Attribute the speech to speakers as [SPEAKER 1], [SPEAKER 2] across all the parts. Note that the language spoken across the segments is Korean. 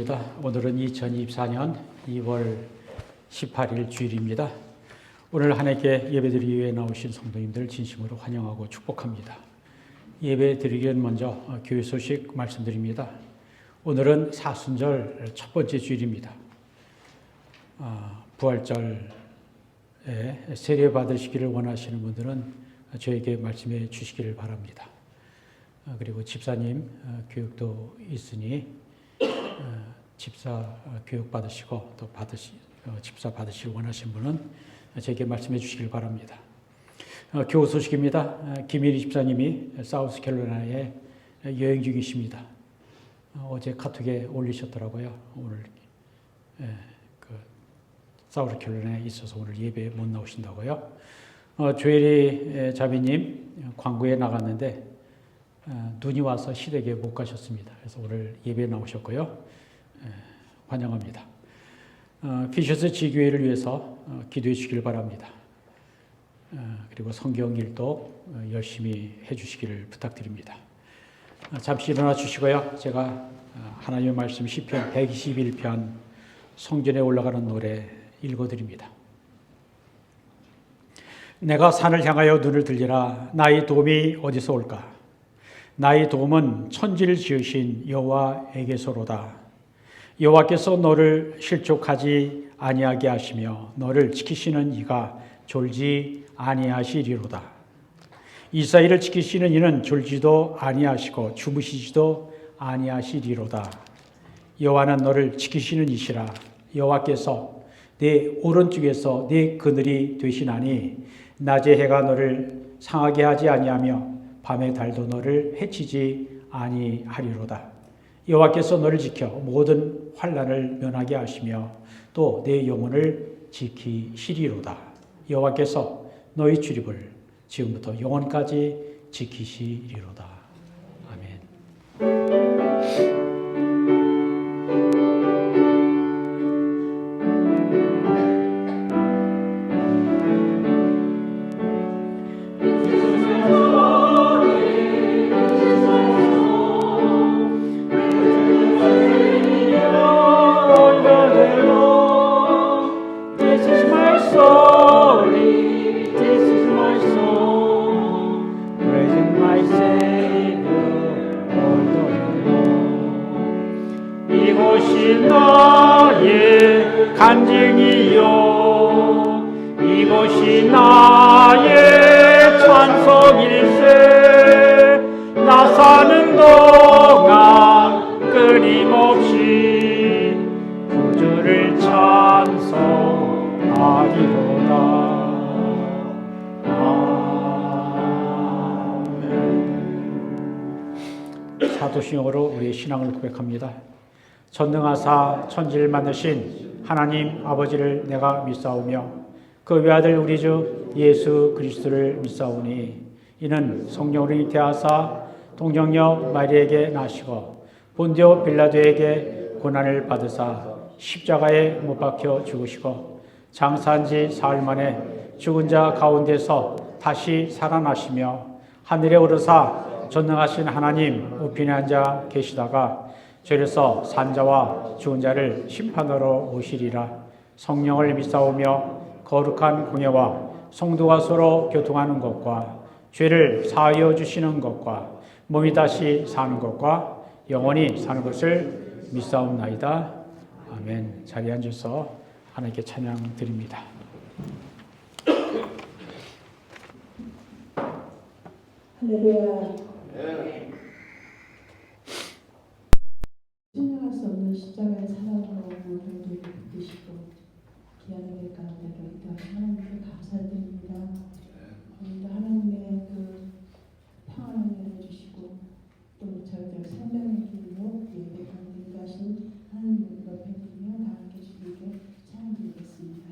[SPEAKER 1] 오늘은 2024년 2월 18일 주일입니다. 오늘 하나님께 예배드리기 위해 나오신 성도님들 진심으로 환영하고 축복합니다. 예배드리기 전 먼저 교회 소식 말씀드립니다. 오늘은 사순절 첫 번째 주일입니다. 부활절에 세례 받으시기를 원하시는 분들은 저에게 말씀해 주시기를 바랍니다. 그리고 집사님 교육도 있으니 집사 교육 받으시고 또 집사 받으시길 원하시는 분은 제게 말씀해 주시길 바랍니다. 교우 소식입니다. 김일희 집사님이 사우스캐롤라이나에 여행 중이십니다. 어제 카톡에 올리셨더라고요. 오늘 사우스캐롤라이나에 있어서 오늘 예배에 못 나오신다고요. 조혜리 자매님 광구에 나갔는데 눈이 와서 시댁에 못 가셨습니다. 그래서 오늘 예배에 나오셨고요. 환영합니다. 피셔스 지교회를 위해서 기도해 주시길 바랍니다. 그리고 성경 일도 열심히 해 주시기를 부탁드립니다. 잠시 일어나 주시고요. 제가 하나님의 말씀 시편 121편 성전에 올라가는 노래 읽어드립니다. 내가 산을 향하여 눈을 들리라. 나의 도움이 어디서 올까? 나의 도움은 천지를 지으신 여호와에게서로다. 여호와께서 너를 실족하지 아니하게 하시며 너를 지키시는 이가 졸지 아니하시리로다. 이스라엘을 지키시는 이는 졸지도 아니하시고 주무시지도 아니하시리로다. 여호와는 너를 지키시는 이시라. 여호와께서 내 오른쪽에서 내 그늘이 되시나니 낮에 해가 너를 상하게 하지 아니하며 밤의 달도 너를 해치지 아니하리로다. 여호와께서 너를 지켜 모든 환난을 면하게 하시며 또 내 영혼을 지키시리로다. 여호와께서 너희 출입을 지금부터 영원까지 지키시리로다. 아멘.
[SPEAKER 2] 나의 간증이요 이곳이 나의 찬송일세. 나 사는 동안 끊임없이 구주를 찬송하리로다. 아멘.
[SPEAKER 1] 사도신경으로 우리의 신앙을 고백합니다. 전능하사 천지를 만드신 하나님 아버지를 내가 믿사오며 그 외아들 우리 주 예수 그리스도를 믿사오니 이는 성령으로 잉태하사 동정녀 마리에게 나시고 본디오 빌라도에게 고난을 받으사 십자가에 못 박혀 죽으시고 장사한 지 사흘 만에 죽은 자 가운데서 다시 살아나시며 하늘에 오르사 전능하신 하나님 우편에 앉아 계시다가 죄에서 산자와 죽은 자를 심판하러 오시리라. 성령을 믿사오며 거룩한 공예와 성도가 서로 교통하는 것과 죄를 사하여 주시는 것과 몸이 다시 사는 것과 영원히 사는 것을 믿사옵나이다. 아멘. 자리에 앉아서 하나님께 찬양 드립니다.
[SPEAKER 3] 할렐루야. 생각할 수 없는 십자가의 사랑으로 우리를 붙드시고 귀한 예배 가운데로 인도하신 하나님께 감사드립니다. 오늘도 하나님의 그 평안을 내려주시고 또 저희들 생명의 길로 예배 가운데 인도하신 하나님의 옆에 드리며 다 함께 주님께 찬양드리겠습니다.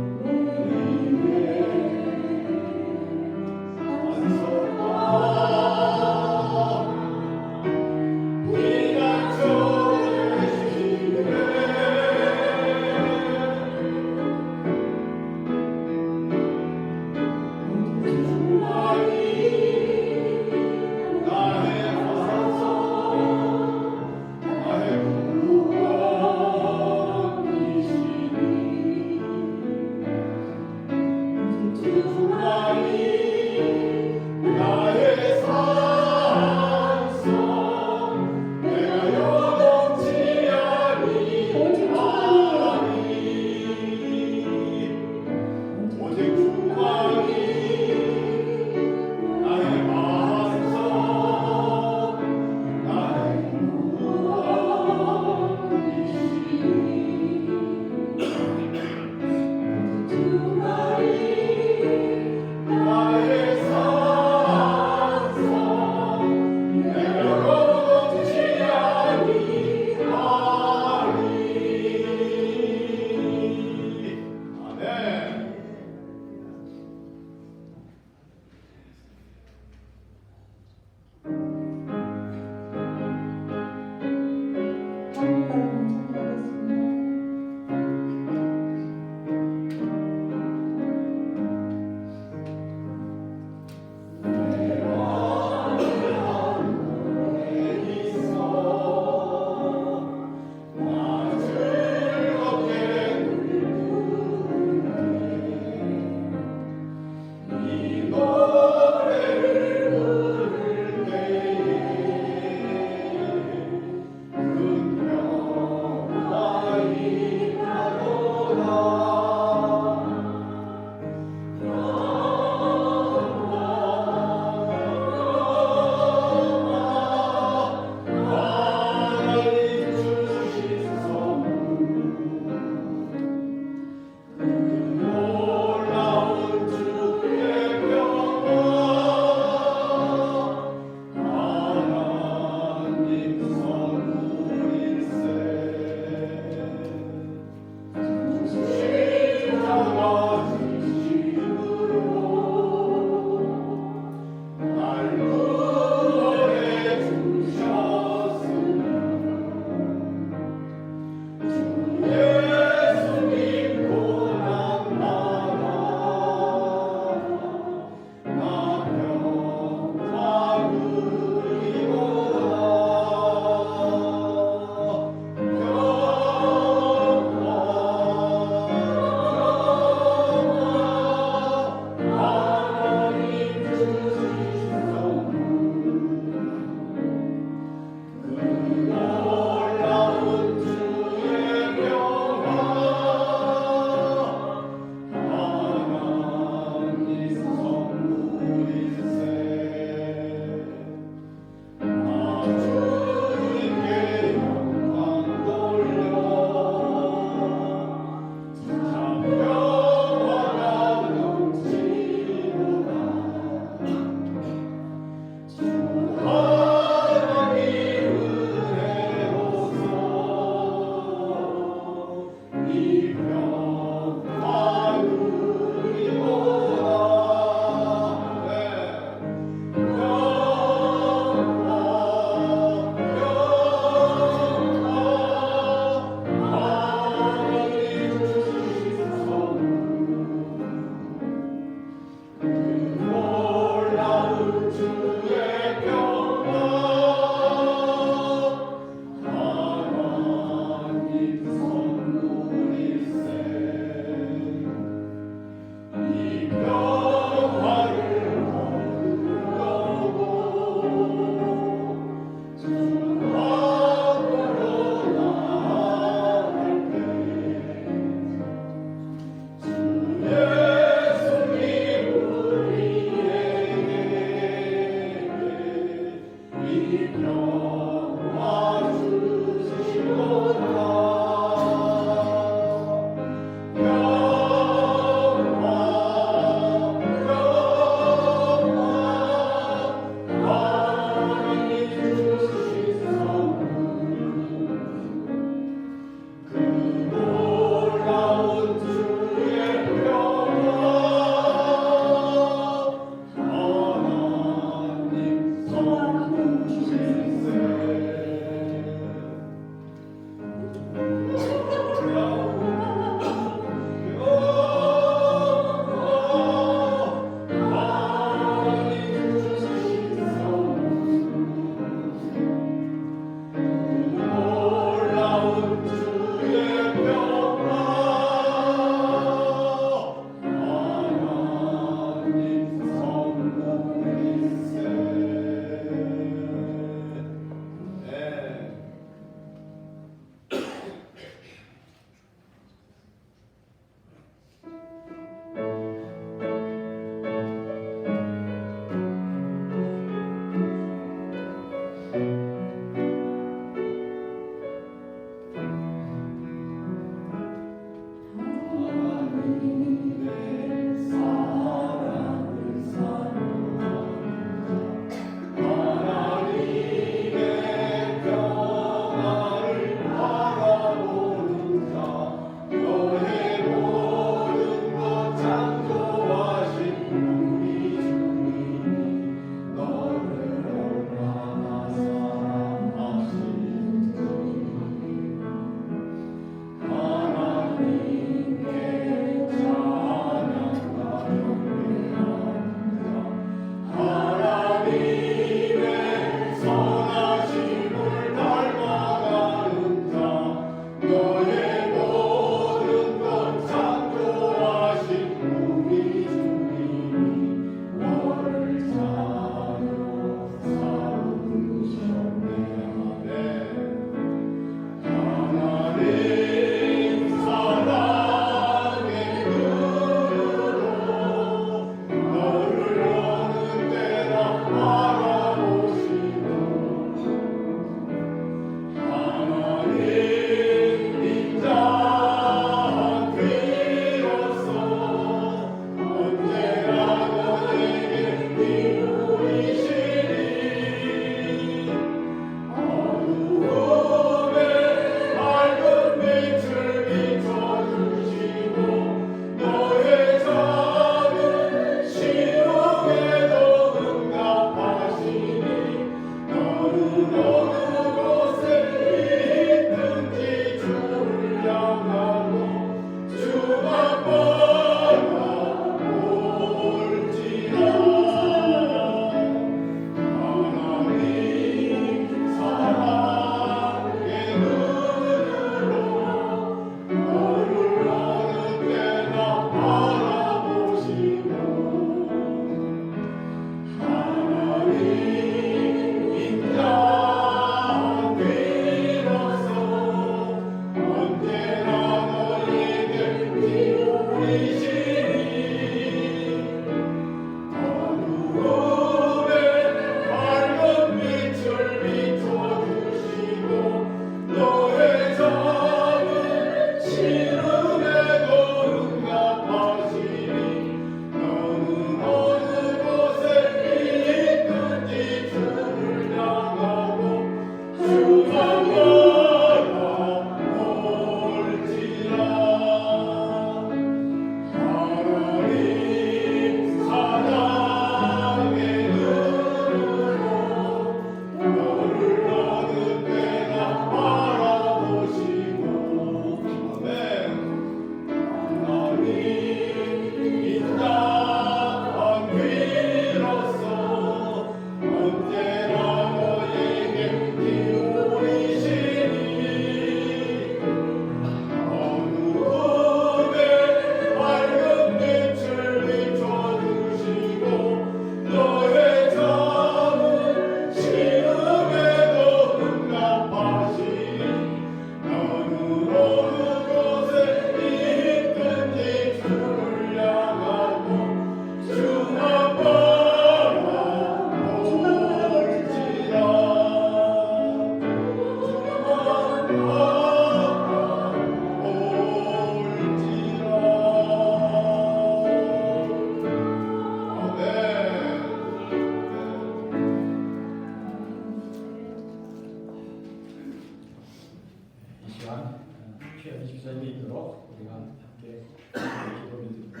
[SPEAKER 1] 주님이 있도록 우리가 함께 기도를 드립니다.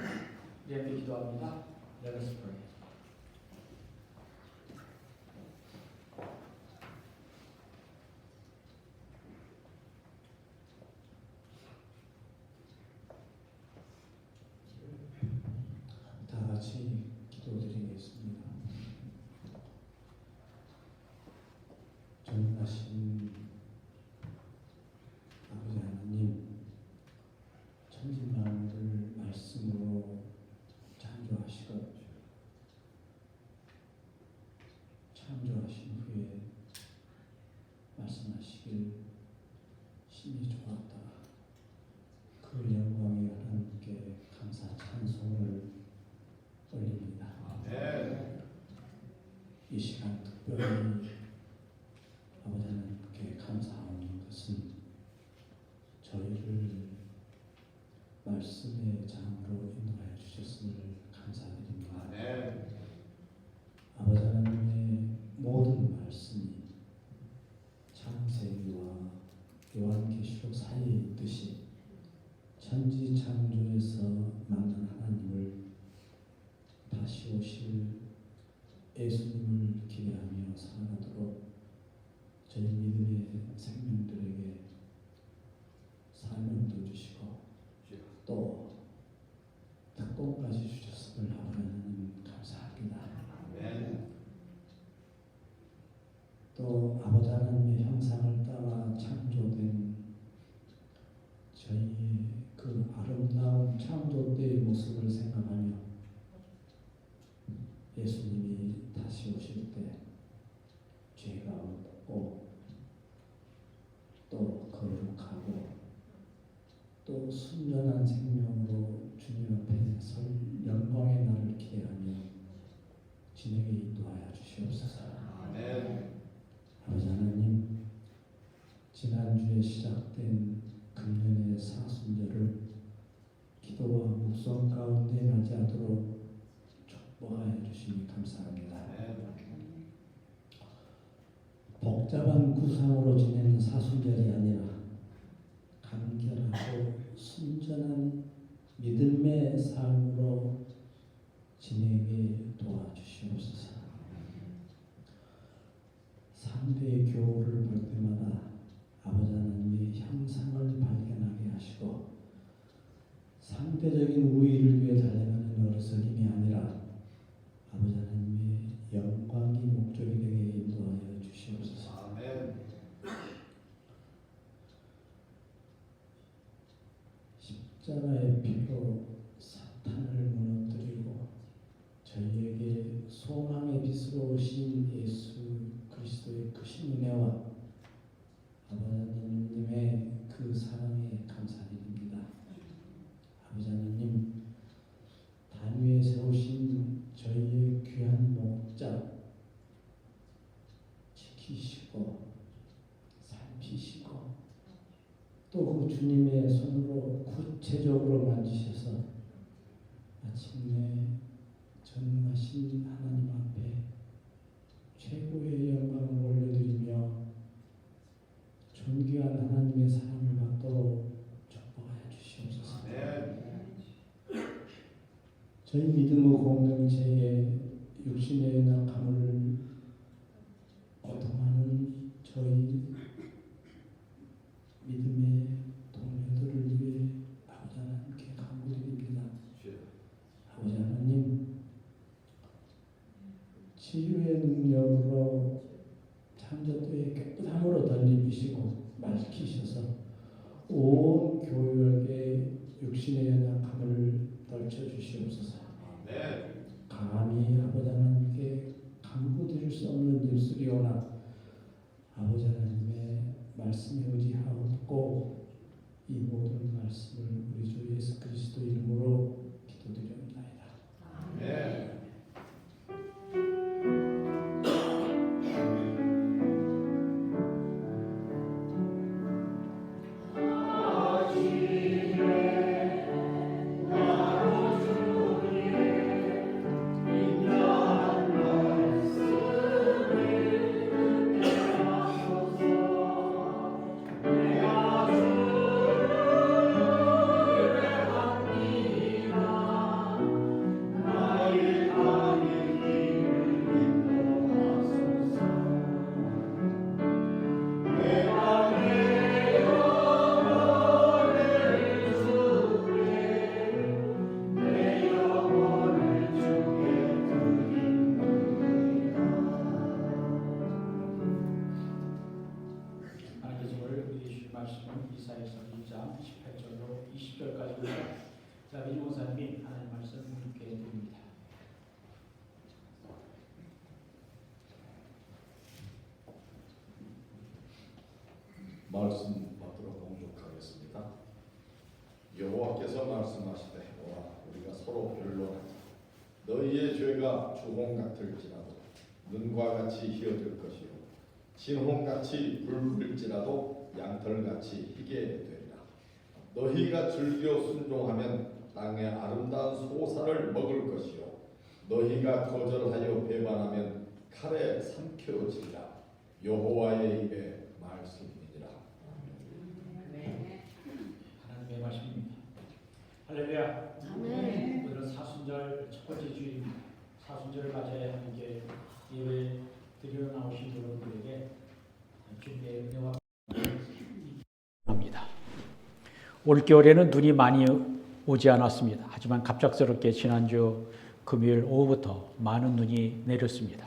[SPEAKER 1] 우리 함께 기도합니다. Let us pray.
[SPEAKER 4] 다 같이 기도드리겠습니다. 전능하신 아버지 하나님, 천지만물을 말씀으로 창조하시고 창조하신 후에 말씀하시길 심히 좋았다. 그 영광에 하나님께 감사 찬송을 올립니다. 이 시간 특별히 아버지 하나님께 감사하는 것은 저희를 말씀의 장으로 인도하여 주셨음을 감사드립니다. 아버지 하나님의 모든 말씀이 창세기와 요한계시록 사이에 있듯이 천지창조에서 만난 하나님을 다시 오실 예수님을 기대하며 살아가도록 저희 믿음의 생명들에게 사명도 주시고 또 특권까지 주셨음을 하나님 감사합니다. 또 아버지 하나님의 형상을 따라 창조된 저희의 그 아름다운 창조 때의 모습을 생각하며 예수님이 다시 오실 때 죄가 없고 또 거룩하고 또 순전한 생명으로 주님 앞에 설 영광의 날을 기대하며 진행에 인도하여 주시옵소서. 아버지 하나님, 지난주에 시작된 금년의 사순절을 기도와 묵성 가운데 맞이하도록 축복하여 주시니 감사합니다. 복잡한 구상으로 지내는 사순절이 아니라 간결하고 순전한 믿음의 삶으로 지내게 도와주시옵소서. 상대의 교훈을 볼 때마다 아버지 하나님의 형상을 발견하게 하시고 상대적인 우위를 위해 달려가는 어리석임이 아니라 아버지 하나님의 영광이 목적이 되게 인도하여 주시옵소서. 십자가의 피로 사탄을 무너뜨리고 저희에게 소망의 빛으로 오신 예수 그리스도의 크신 은혜와 아버지 하나님의 그 사랑에 감사드립니다. 아버지 하나님, 단 위에 세우신 저희의 귀한 목자 지키시고 살피시고 또 그 주님의 손으로 구체적으로 만지셔서 마침내 전능하신 하나님 앞에 최고의 영광을 올려드리며 존귀한 하나님의 사랑을 받도록 축복하여 주시옵소서. 저희 믿음의 공동체에 육신의 낙함을 고통하는 저희 믿음의 동료들을 위해 아버지 하나님께 간구드립니다. 아버지 하나님, 치유의 능력으로 창조대의 깨끗함으로 덧입히시고 밝히셔서 온 교역에 육신의 연약함을 떨쳐 주시옵소서. 감히 아버지 하나님께
[SPEAKER 1] 자, 이종 목사님이 하나님 말씀 읽게 드립니다.
[SPEAKER 5] 말씀 받도록 공독하겠습니다. 여호와께서 말씀하시되 와 우리가 서로 변론하자. 너희의 죄가 주홍 같을지라도 눈과 같이 희어질 것이요 진홍같이 붉을지라도 양털같이 희게 되리라. 너희가 즐겨 순종하면 땅의 아름다운 소사를 먹을 것이요 너희가 거절하여 배반하면 칼에 삼켜지리라. 여호와의 입에 말씀이니라.
[SPEAKER 1] 하나님의 말씀입니다. 할렐루야.
[SPEAKER 2] 아멘.
[SPEAKER 1] 오늘은 사순절 첫 번째 주일입니다. 사순절을 맞이해 함께 예배 드리러 나오신 여러분들에게 주님의 은혜와 합니다. 올겨울에는 눈이 많이 오지 않았습니다. 하지만 갑작스럽게 지난주 금요일 오후부터 많은 눈이 내렸습니다.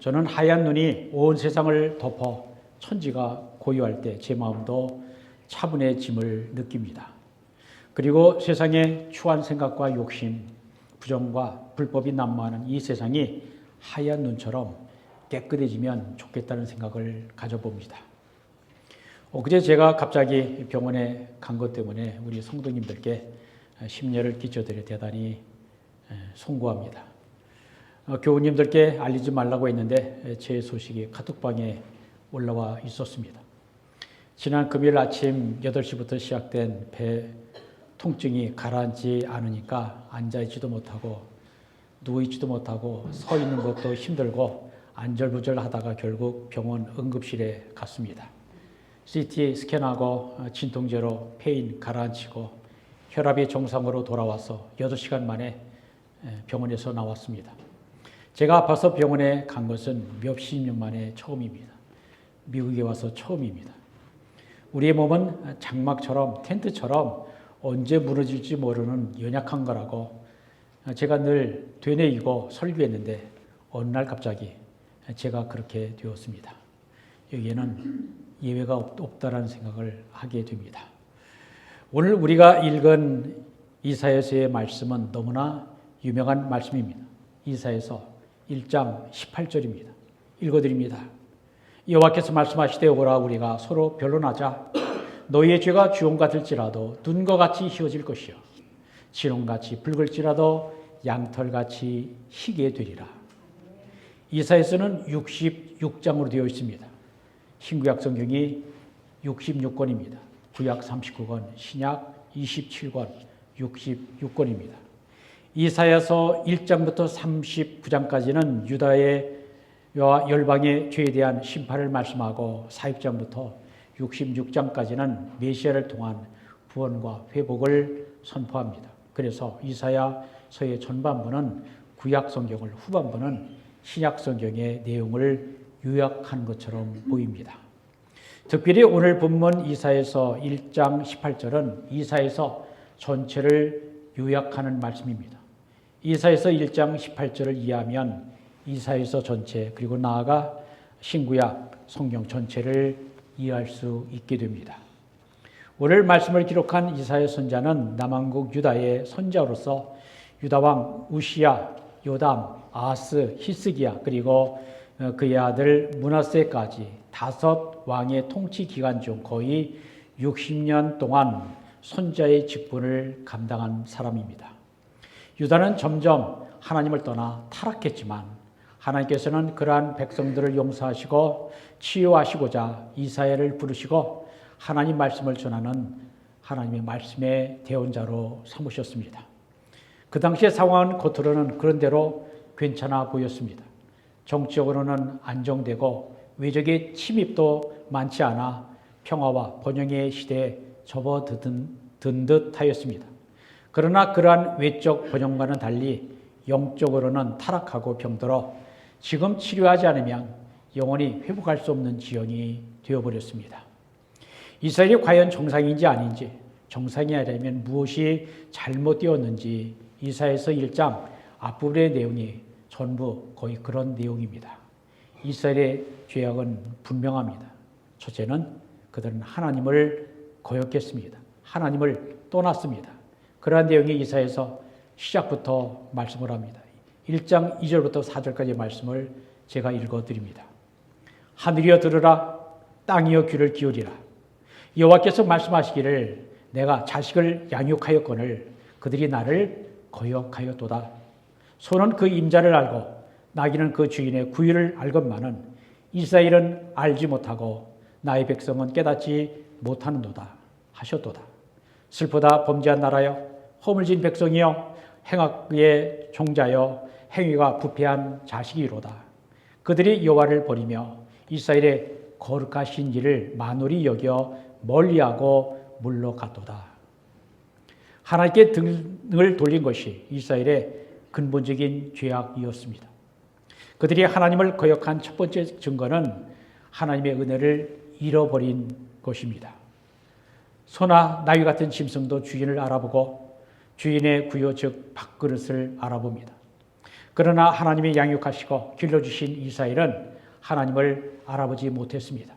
[SPEAKER 1] 저는 하얀 눈이 온 세상을 덮어 천지가 고요할 때 제 마음도 차분해짐을 느낍니다. 그리고 세상의 추한 생각과 욕심, 부정과 불법이 난무하는 이 세상이 하얀 눈처럼 깨끗해지면 좋겠다는 생각을 가져봅니다. 그제 제가 갑자기 병원에 간 것 때문에 우리 성도님들께 심려를 끼쳐드려 대단히 송구합니다. 교우님들께 알리지 말라고 했는데 제 소식이 카톡방에 올라와 있었습니다. 지난 금요일 아침 8시부터 시작된 배 통증이 가라앉지 않으니까 앉아있지도 못하고 누워있지도 못하고 서 있는 것도 힘들고 안절부절하다가 결국 병원 응급실에 갔습니다. CT 스캔하고 진통제로 페인 가라앉히고 혈압이 정상으로 돌아와서 8시간 만에 병원에서 나왔습니다. 제가 아파서 병원에 간 것은 몇십 년 만에 처음입니다. 미국에 와서 처음입니다. 우리의 몸은 장막처럼 텐트처럼 언제 무너질지 모르는 연약한 거라고 제가 늘 되뇌이고 설교했는데 어느 날 갑자기 제가 그렇게 되었습니다. 여기에는 예외가 없다라는 생각을 하게 됩니다. 오늘 우리가 읽은 이사야서의 말씀은 너무나 유명한 말씀입니다. 이사야서 1장 18절입니다. 읽어드립니다. 여호와께서 말씀하시되 오라 우리가 서로 변론하자. 너희의 죄가 주홍 같을지라도 눈과 같이 희어질 것이요 진홍같이 붉을지라도 양털같이 희게 되리라. 이사야서는 66장으로 되어 있습니다. 신구약 성경이 66권입니다. 구약 39권, 신약 27권, 66권입니다. 이사야서 1장부터 39장까지는 유다의 열방의 죄에 대한 심판을 말씀하고 40장부터 66장까지는 메시아를 통한 구원과 회복을 선포합니다. 그래서 이사야서의 전반부는 구약 성경을, 후반부는 신약 성경의 내용을 요약한 것처럼 보입니다. 특별히 오늘 본문 이사야서 1장 18절은 이사야서 전체를 요약하는 말씀입니다. 이사야서 1장 18절을 이해하면 이사야서 전체 그리고 나아가 신구약 성경 전체를 이해할 수 있게 됩니다. 오늘 말씀을 기록한 이사야 선자는 남왕국 유다의 선자로서 유다왕 우시야, 요담, 아하스, 히스기야 그리고 그의 아들 므낫세까지 5 왕의 통치 기간 중 거의 60년 동안 선자의 직분을 감당한 사람입니다. 유다는 점점 하나님을 떠나 타락했지만 하나님께서는 그러한 백성들을 용서하시고 치유하시고자 이사야를 부르시고 하나님 말씀을 전하는 하나님의 말씀의 대언자로 삼으셨습니다. 그 당시의 상황은 겉으로는 그런 대로 괜찮아 보였습니다. 정치적으로는 안정되고 외적의 침입도 많지 않아 평화와 번영의 시대에 접어든 듯 하였습니다. 그러나 그러한 외적 번영과는 달리 영적으로는 타락하고 병들어 지금 치료하지 않으면 영원히 회복할 수 없는 지형이 되어버렸습니다. 이스라엘이 과연 정상인지 아닌지, 정상이 아니라면 무엇이 잘못되었는지 이사야서 1장 앞부분의 내용이 전부 거의 그런 내용입니다. 이스라엘의 죄악은 분명합니다. 첫째는 그들은 하나님을 거역했습니다. 하나님을 떠났습니다. 그러한 내용이 이사야서 시작부터 말씀을 합니다. 1장 2절부터 4절까지의 말씀을 제가 읽어드립니다. 하늘이여 들으라, 땅이여 귀를 기울이라. 여호와께서 말씀하시기를 내가 자식을 양육하였거늘 그들이 나를 거역하였도다. 소는 그 임자를 알고 나귀는 그 주인의 구유를 알건만은 이스라엘은 알지 못하고 나의 백성은 깨닫지 못하는도다 하셨도다. 슬프다 범죄한 나라여, 허물진 백성이여, 행악의 종자여, 행위가 부패한 자식이로다. 그들이 여호와를 버리며 이스라엘의 거룩하신 일을 만홀히 여겨 멀리하고 물러갔도다. 하나님께 등을 돌린 것이 이스라엘의 근본적인 죄악이었습니다. 그들이 하나님을 거역한 첫 번째 증거는 하나님의 은혜를 잃어버린 것입니다. 소나 나귀 같은 짐승도 주인을 알아보고 주인의 구요 즉 밥그릇을 알아봅니다. 그러나 하나님이 양육하시고 길러주신 이스라엘은 하나님을 알아보지 못했습니다.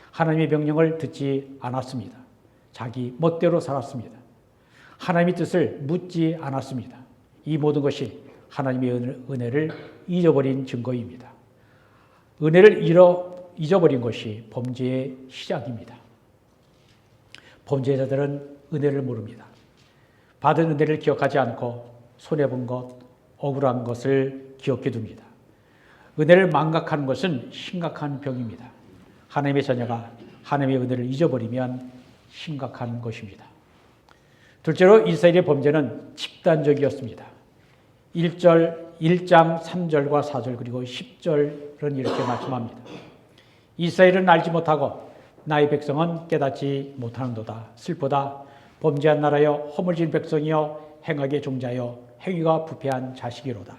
[SPEAKER 1] 하나님의 명령을 듣지 않았습니다. 자기 멋대로 살았습니다. 하나님의 뜻을 묻지 않았습니다. 이 모든 것이 하나님의 은혜를 잊어버린 증거입니다. 은혜를 잊어버린 것이 범죄의 시작입니다. 범죄자들은 은혜를 모릅니다. 받은 은혜를 기억하지 않고 손해본 것, 억울한 것을 기억해 둡니다. 은혜를 망각하는 것은 심각한 병입니다. 하나님의 자녀가 하나님의 은혜를 잊어버리면 심각한 것입니다. 둘째로 이스라엘의 범죄는 집단적이었습니다. 1장 3절과 4절 그리고 10절은 이렇게 말씀합니다. 이스라엘은 알지 못하고 나의 백성은 깨닫지 못하는도다. 슬프다. 범죄한 나라여, 허물진 백성이여, 행악의 종자여, 행위가 부패한 자식이로다.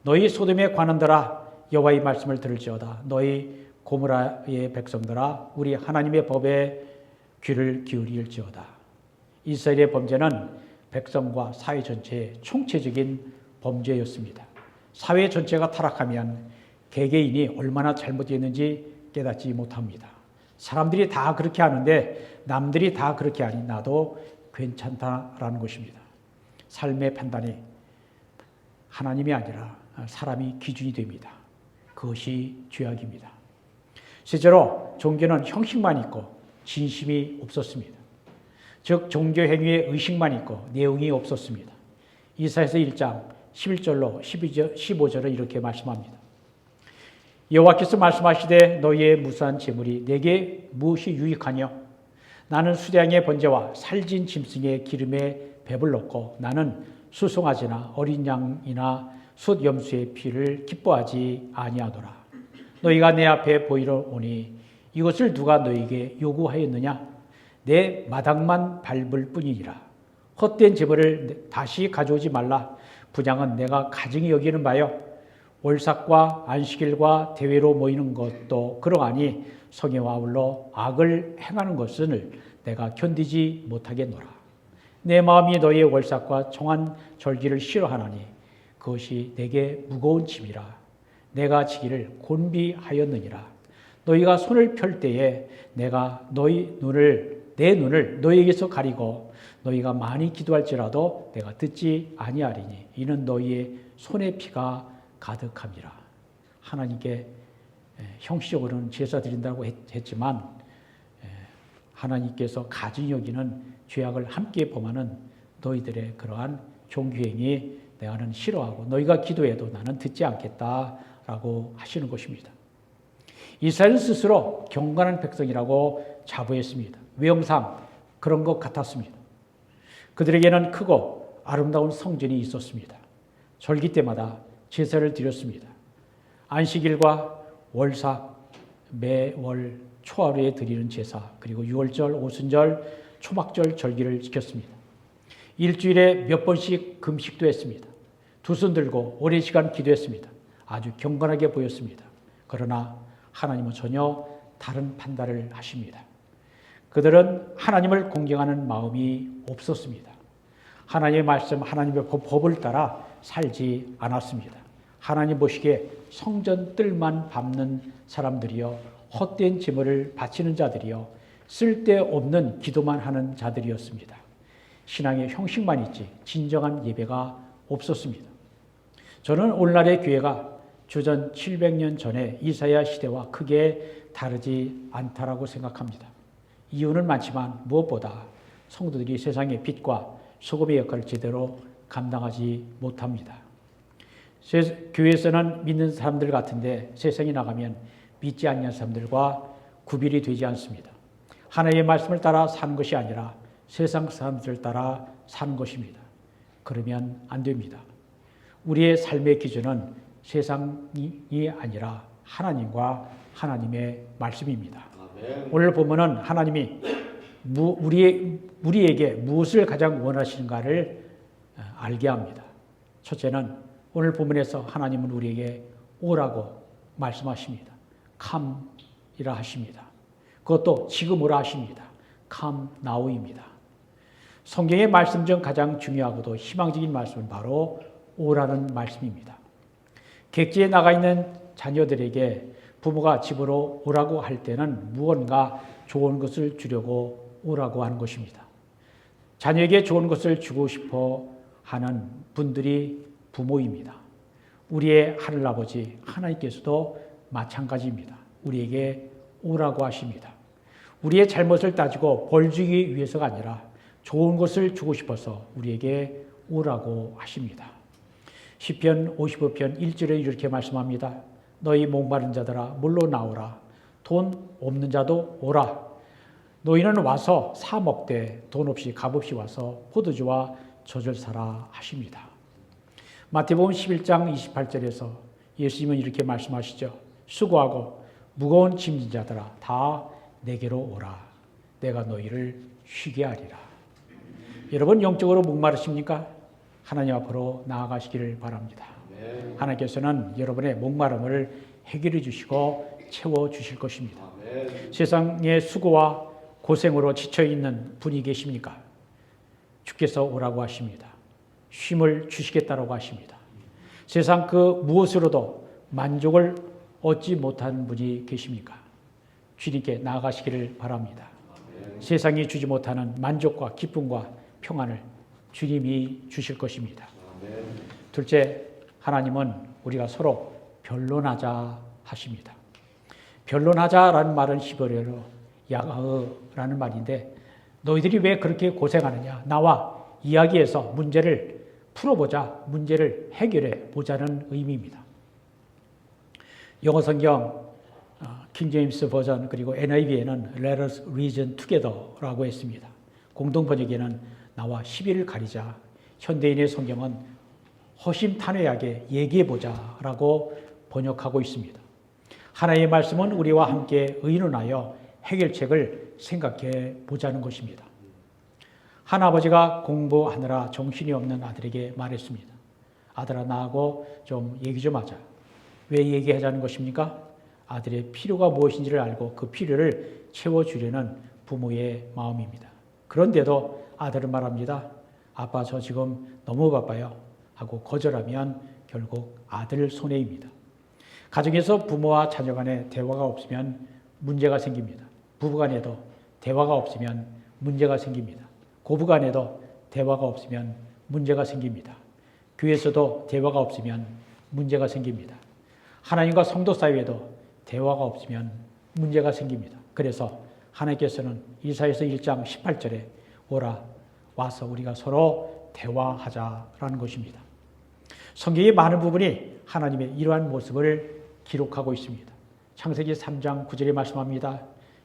[SPEAKER 1] 너희 소돔의 관원들아, 여호와의 말씀을 들을지어다. 너희 고모라의 백성들아, 우리 하나님의 법에 귀를 기울일지어다. 이스라엘의 범죄는 백성과 사회 전체의 총체적인 범죄였습니다. 사회 전체가 타락하면 개개인이 얼마나 잘못했는지 깨닫지 못합니다. 사람들이 다 그렇게 하는데 남들이 다 그렇게 하니 나도 괜찮다라는 것입니다. 삶의 판단이 하나님이 아니라 사람이 기준이 됩니다. 그것이 죄악입니다. 실제로 종교는 형식만 있고 진심이 없었습니다. 즉 종교 행위에 의식만 있고 내용이 없었습니다. 이사야서 1장 11절로 15절은 이렇게 말씀합니다. 여호와께서 말씀하시되 너희의 무수한 재물이 내게 무엇이 유익하뇨? 나는 수량의 번제와 살진 짐승의 기름에 배불렀고 나는 수송아지나 어린 양이나 숫 염소의 피를 기뻐하지 아니하노라. 너희가 내 앞에 보이러 오니 이것을 누가 너희에게 요구하였느냐? 내 마당만 밟을 뿐이니라. 헛된 재물을 다시 가져오지 말라. 분양은 내가 가증히 여기는 바요. 월삭과 안식일과 대회로 모이는 것도 그러하니 성회와 아울러 악을 행하는 것을 내가 견디지 못하겠노라. 내 마음이 너희의 월삭과 정한 절기를 싫어하나니 그것이 내게 무거운 짐이라. 내가 지기를 곤비하였느니라. 너희가 손을 펼 때에 내가 내 눈을 너희에게서 가리고 너희가 많이 기도할지라도 내가 듣지 아니하리니 이는 너희의 손의 피가 가득함이라. 하나님께 형식적으로는 제사 드린다고 했지만 하나님께서 가증히 여기는 죄악을 함께 범하는 너희들의 그러한 종교행위 내가는 싫어하고 너희가 기도해도 나는 듣지 않겠다라고 하시는 것입니다. 이스라엘은 스스로 경건한 백성이라고 자부했습니다. 외형상 그런 것 같았습니다. 그들에게는 크고 아름다운 성전이 있었습니다. 절기 때마다 제사를 드렸습니다. 안식일과 월삭, 매월 초하루에 드리는 제사, 그리고 유월절, 오순절, 초막절 절기를 지켰습니다. 일주일에 몇 번씩 금식도 했습니다. 두 손 들고 오랜 시간 기도했습니다. 아주 경건하게 보였습니다. 그러나 하나님은 전혀 다른 판단을 하십니다. 그들은 하나님을 공경하는 마음이 없었습니다. 하나님의 말씀, 하나님의 법을 따라 살지 않았습니다. 하나님 보시기에 성전 뜰만 밟는 사람들이요, 헛된 제물을 바치는 자들이요, 쓸데없는 기도만 하는 자들이었습니다. 신앙의 형식만 있지 진정한 예배가 없었습니다. 저는 오늘날의 교회가 주전 700년 전의 이사야 시대와 크게 다르지 않다라고 생각합니다. 이유는 많지만 무엇보다 성도들이 세상의 빛과 소금의 역할을 제대로 감당하지 못합니다. 교회에서는 믿는 사람들 같은데 세상에 나가면 믿지 않는 사람들과 구별이 되지 않습니다. 하나님의 말씀을 따라 사는 것이 아니라 세상 사람들을 따라 사는 것입니다. 그러면 안 됩니다. 우리의 삶의 기준은 세상이 아니라 하나님과 하나님의 말씀입니다.
[SPEAKER 5] 아멘.
[SPEAKER 1] 오늘 보면은 하나님이 우리에게 무엇을 가장 원하시는가를 알게 합니다. 첫째는 오늘 본문에서 하나님은 우리에게 오라고 말씀하십니다. Come이라 하십니다. 그것도 지금 오라 하십니다. Come now입니다. 성경의 말씀 중 가장 중요하고도 희망적인 말씀은 바로 오라는 말씀입니다. 객지에 나가 있는 자녀들에게 부모가 집으로 오라고 할 때는 무언가 좋은 것을 주려고 오라고 하는 것입니다. 자녀에게 좋은 것을 주고 싶어 하는 분들이 부모입니다. 우리의 하늘아버지 하나님께서도 마찬가지입니다. 우리에게 오라고 하십니다. 우리의 잘못을 따지고 벌 주기 위해서가 아니라 좋은 것을 주고 싶어서 우리에게 오라고 하십니다. 시편 55편 1절에 이렇게 말씀합니다. 너희 목마른 자들아 물로 나오라. 돈 없는 자도 오라. 너희는 와서 사 먹되 돈 없이 값없이 와서 포도주와 젖을 사라 하십니다. 마태복음 11장 28절에서 예수님은 이렇게 말씀하시죠. 수고하고 무거운 짐진 자들아 다 내게로 오라. 내가 너희를 쉬게 하리라. 여러분 영적으로 목마르십니까? 하나님 앞으로 나아가시기를 바랍니다.
[SPEAKER 5] 아멘.
[SPEAKER 1] 하나님께서는 여러분의 목마름을 해결해 주시고 채워 주실 것입니다.
[SPEAKER 5] 아멘.
[SPEAKER 1] 세상의 수고와 고생으로 지쳐있는 분이 계십니까? 주께서 오라고 하십니다. 쉼을 주시겠다라고 하십니다. 세상 그 무엇으로도 만족을 얻지 못하는 분이 계십니까? 주님께 나아가시기를 바랍니다.
[SPEAKER 5] 아멘.
[SPEAKER 1] 세상이 주지 못하는 만족과 기쁨과 평안을 주님이 주실 것입니다.
[SPEAKER 5] 아멘.
[SPEAKER 1] 둘째, 하나님은 우리가 서로 변론하자 하십니다. 변론하자라는 말은 히브리어로 야가흐라는 말인데 너희들이 왜 그렇게 고생하느냐? 나와 이야기해서 문제를 풀어보자, 문제를 해결해 보자는 의미입니다. 영어 성경 킹 제임스 버전 그리고 NIV에는 Let us reason together라고 했습니다. 공동 번역에는 나와 시비를 가리자. 현대인의 성경은 허심탄회하게 얘기해보자라고 번역하고 있습니다. 하나님의 말씀은 우리와 함께 의논하여 해결책을 생각해 보자는 것입니다. 한 아버지가 공부하느라 정신이 없는 아들에게 말했습니다. 아들아 나하고 좀 얘기 좀 하자. 왜 얘기하자는 것입니까? 아들의 필요가 무엇인지를 알고 그 필요를 채워주려는 부모의 마음입니다. 그런데도 아들은 말합니다. 아빠 저 지금 너무 바빠요 하고 거절하면 결국 아들 손해입니다. 가정에서 부모와 자녀 간에 대화가 없으면 문제가 생깁니다. 부부 간에도 대화가 없으면 문제가 생깁니다. 고부 간에도 대화가 없으면 문제가 생깁니다. 교회에서도 대화가 없으면 문제가 생깁니다. 하나님과 성도 사이에도 대화가 없으면 문제가 생깁니다. 그래서 하나님께서는 이사야서 1장 18절에 오라 와서 우리가 서로 대화하자라는 것입니다. 성경의 많은 부분이 하나님의 이러한 모습을 기록하고 있습니다. 창세기 3장 9절에 말씀합니다.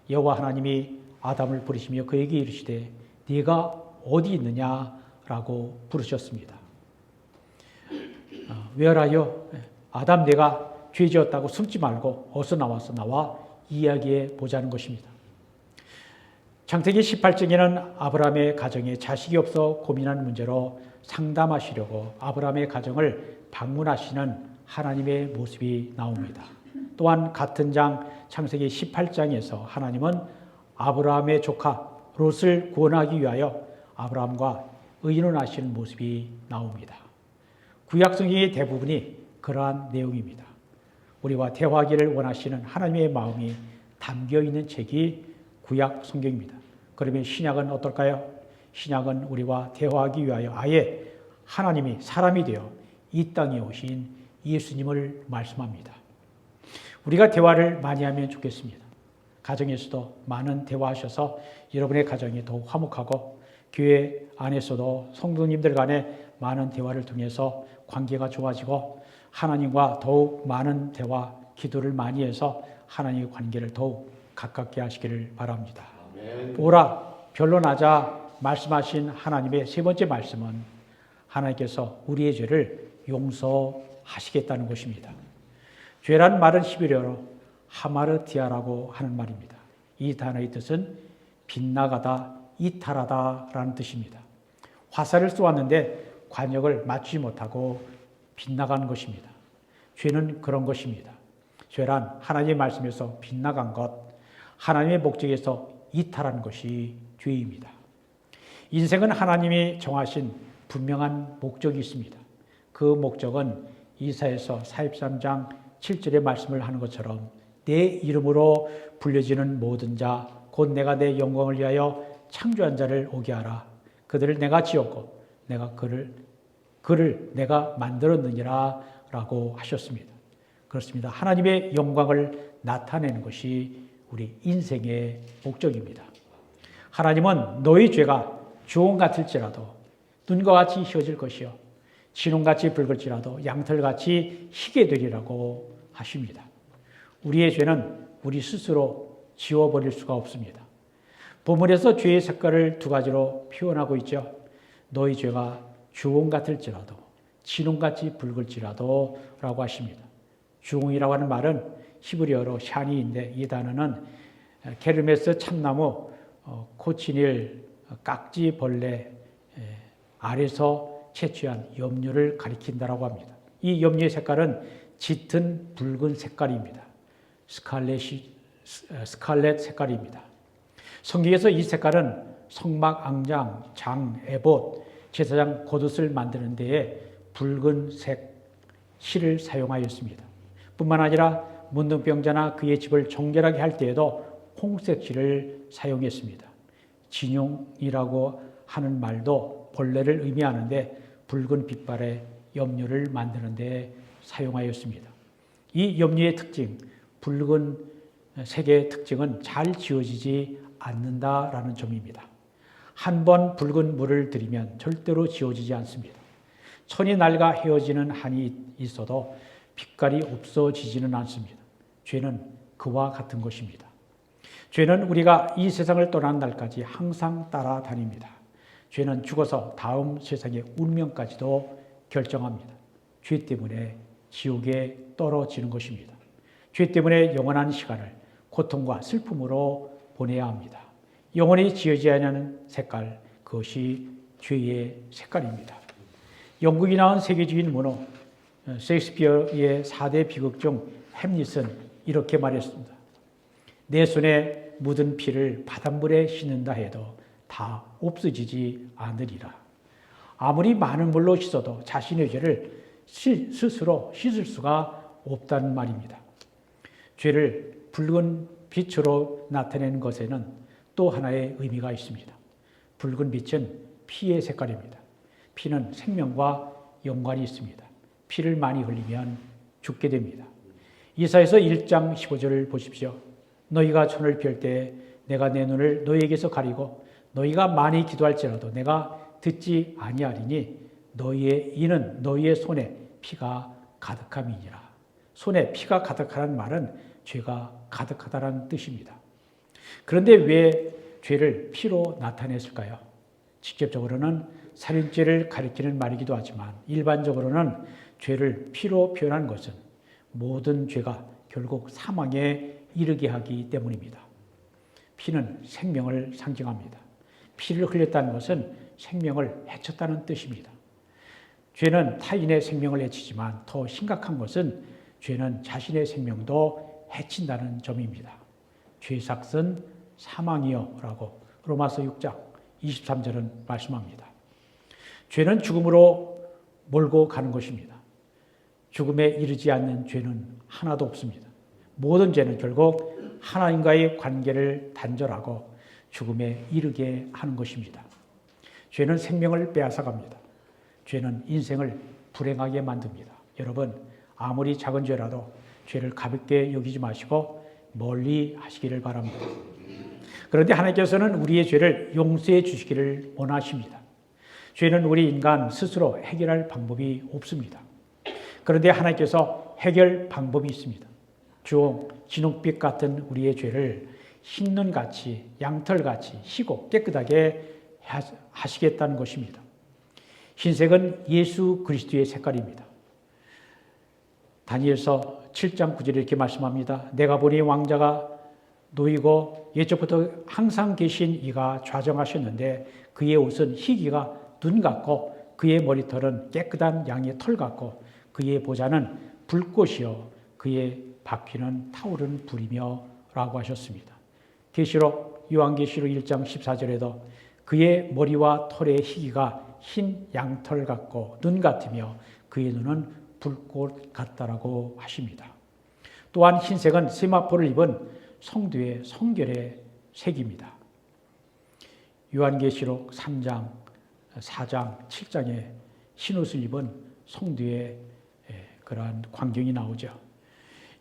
[SPEAKER 1] 여호와 하나님이 아담을 부르시며 그에게 이르시되 네가 어디 있느냐라고 부르셨습니다. Where are you? 아담 내가 죄 지었다고 숨지 말고 어서 나와서 나와 이야기해 보자는 것입니다. 창세기 18장에는 아브라함의 가정에 자식이 없어 고민하는 문제로 상담하시려고 아브라함의 가정을 방문하시는 하나님의 모습이 나옵니다. 또한 같은 장 창세기 18장에서 하나님은 아브라함의 조카 롯을 구원하기 위하여 아브라함과 의논하시는 모습이 나옵니다. 구약 성경의 대부분이 그러한 내용입니다. 우리와 대화하기를 원하시는 하나님의 마음이 담겨 있는 책이 구약 성경입니다. 그러면 신약은 어떨까요? 신약은 우리와 대화하기 위하여 아예 하나님이 사람이 되어 이 땅에 오신 예수님을 말씀합니다. 우리가 대화를 많이 하면 좋겠습니다. 가정에서도 많은 대화하셔서 여러분의 가정이 더욱 화목하고 교회 안에서도 성도님들 간에 많은 대화를 통해서 관계가 좋아지고 하나님과 더욱 많은 대화, 기도를 많이 해서 하나님의 관계를 더욱 가깝게 하시기를 바랍니다. 오라 변론하자 말씀하신 하나님의 세 번째 말씀은 하나님께서 우리의 죄를 용서하시겠다는 것입니다. 죄란 말은 히브리어로 하마르티아라고 하는 말입니다. 이 단어의 뜻은 빗나가다, 이탈하다라는 뜻입니다. 화살을 쏘았는데 관역을 맞추지 못하고 빗나가는 것입니다. 죄는 그런 것입니다. 죄란 하나님의 말씀에서 빗나간 것, 하나님의 목적에서 이탈한 것이 죄입니다. 인생은 하나님이 정하신 분명한 목적이 있습니다. 그 목적은 이사야서 43장 7절의 말씀을 하는 것처럼 내 이름으로 불려지는 모든 자, 곧 내가 내 영광을 위하여 창조한 자를 오게 하라. 그들을 내가 지었고 내가 그를 내가 만들었느니라 라고 하셨습니다. 그렇습니다. 하나님의 영광을 나타내는 것이 우리 인생의 목적입니다. 하나님은 너희 죄가 주홍 같을지라도 눈과 같이 희어질 것이요 진홍같이 붉을지라도 양털같이 희게 되리라고 하십니다. 우리의 죄는 우리 스스로 지워버릴 수가 없습니다. 본문에서 죄의 색깔을 두 가지로 표현하고 있죠. 너희 죄가 주홍 같을지라도 진홍같이 붉을지라도 라고 하십니다. 주홍이라고 하는 말은 히브리어로 샤니인데 이 단어는 게르메스 참나무, 코치닐, 깍지벌레 알에서 채취한 염료를 가리킨다라고 합니다. 이 염료의 색깔은 짙은 붉은 색깔입니다. 스칼렛 색깔입니다. 성경에서 이 색깔은 성막, 앙장, 장, 에봇, 제사장 겉옷을 만드는 데에 붉은색 실을 사용하였습니다. 뿐만 아니라 문둥병자나 그의 집을 정결하게 할 때에도 홍색 실을 사용했습니다. 진용이라고 하는 말도 벌레를 의미하는데 붉은 빛발의 염료를 만드는 데 사용하였습니다. 이 염료의 특징, 붉은 색의 특징은 잘 지워지지 않는다라는 점입니다. 한 번 붉은 물을 들이면 절대로 지워지지 않습니다. 천이 낡아 헤어지는 한이 있어도 빛깔이 없어지지는 않습니다. 죄는 그와 같은 것입니다. 죄는 우리가 이 세상을 떠난 날까지 항상 따라다닙니다. 죄는 죽어서 다음 세상의 운명까지도 결정합니다. 죄 때문에 지옥에 떨어지는 것입니다. 죄 때문에 영원한 시간을 고통과 슬픔으로 보내야 합니다. 영원히 지어지지 않는 색깔, 그것이 죄의 색깔입니다. 영국이 낳은 세계주의 문호, 셰익스피어의 4대 비극 중 햄릿은 이렇게 말했습니다. 내 손에 묻은 피를 바닷물에 씻는다 해도 다 없어지지 않으리라. 아무리 많은 물로 씻어도 자신의 죄를 스스로 씻을 수가 없다는 말입니다. 죄를 붉은 빛으로 나타내는 것에는 또 하나의 의미가 있습니다. 붉은 빛은 피의 색깔입니다. 피는 생명과 연관이 있습니다. 피를 많이 흘리면 죽게 됩니다. 이사야서 1장 15절을 보십시오. 너희가 손을 펼 때 내가 내 눈을 너희에게서 가리고 너희가 많이 기도할지라도 내가 듣지 아니하리니 이는 너희의 손에 피가 가득함이니라. 손에 피가 가득하다는 말은 죄가 가득하다는 뜻입니다. 그런데 왜 죄를 피로 나타냈을까요? 직접적으로는 살인죄를 가리키는 말이기도 하지만 일반적으로는 죄를 피로 표현한 것은 모든 죄가 결국 사망에 이르게 하기 때문입니다. 피는 생명을 상징합니다. 피를 흘렸다는 것은 생명을 해쳤다는 뜻입니다. 죄는 타인의 생명을 해치지만 더 심각한 것은 죄는 자신의 생명도 해친다는 점입니다. 죄삭은 사망이요라고 로마서 6장 23절은 말씀합니다. 죄는 죽음으로 몰고 가는 것입니다. 죽음에 이르지 않는 죄는 하나도 없습니다. 모든 죄는 결국 하나님과의 관계를 단절하고 죽음에 이르게 하는 것입니다. 죄는 생명을 빼앗아갑니다. 죄는 인생을 불행하게 만듭니다. 여러분, 아무리 작은 죄라도 죄를 가볍게 여기지 마시고 멀리 하시기를 바랍니다. 그런데 하나님께서는 우리의 죄를 용서해 주시기를 원하십니다. 죄는 우리 인간 스스로 해결할 방법이 없습니다. 그런데 하나님께서 해결 방법이 있습니다. 진홍빛 같은 우리의 죄를 흰눈같이 양털같이 희고 깨끗하게 하시겠다는 것입니다. 흰색은 예수 그리스도의 색깔입니다. 다니엘서 7장 9절에 이렇게 말씀합니다. 내가 보니 왕자가 놓이고 예적부터 항상 계신 이가 좌정하셨는데 그의 옷은 희기가 눈 같고 그의 머리털은 깨끗한 양의 털 같고 그의 보좌는 불꽃이요 그의 바퀴는 타오르는 불이며 라고 하셨습니다. 요한계시록 1장 14절에도 그의 머리와 털의 희기가 흰 양털 같고 눈 같으며 그의 눈은 불꽃 같다라고 하십니다. 또한 흰색은 세마포를 입은 성도의 성결의 색입니다. 요한계시록 3장, 4장, 7장에 흰옷을 입은 성도의 그러한 광경이 나오죠.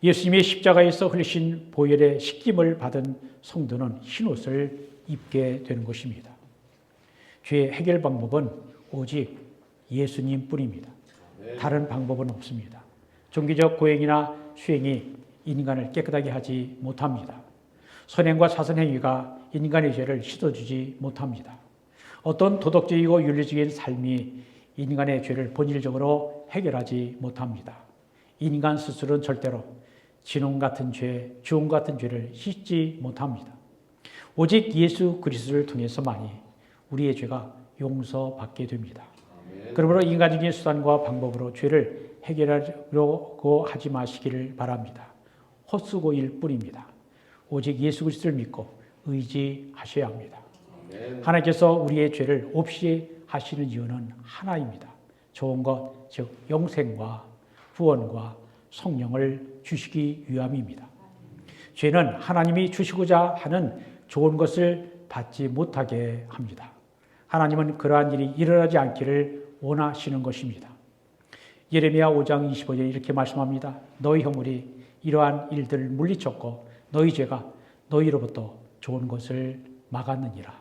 [SPEAKER 1] 예수님의 십자가에서 흘리신 보혈의 씻김을 받은 성도는 흰옷을 입게 되는 것입니다. 죄의 해결 방법은 오직 예수님뿐입니다. 다른 방법은 없습니다. 종교적 고행이나 수행이 인간을 깨끗하게 하지 못합니다. 선행과 사선행위가 인간의 죄를 씻어주지 못합니다. 어떤 도덕적이고 윤리적인 삶이 인간의 죄를 본질적으로 해결하지 못합니다. 인간 스스로는 절대로 진홍 같은 죄, 주홍 같은 죄를 씻지 못합니다. 오직 예수 그리스도를 통해서만이 우리의 죄가 용서받게 됩니다. 그러므로 인간적인 수단과 방법으로 죄를 해결하려고 하지 마시기를 바랍니다. 헛수고일 뿐입니다. 오직 예수 그리스도를 믿고 의지하셔야 합니다. 하나님께서 우리의 죄를 없이 하시는 이유는 하나입니다. 좋은 것, 즉 영생과 구원과 성령을 주시기 위함입니다. 죄는 하나님이 주시고자 하는 좋은 것을 받지 못하게 합니다. 하나님은 그러한 일이 일어나지 않기를 원하시는 것입니다. 예레미야 5장 25절에 이렇게 말씀합니다. 너희 형물이 이러한 일들을 물리쳤고 너희 죄가 너희로부터 좋은 것을 막았느니라.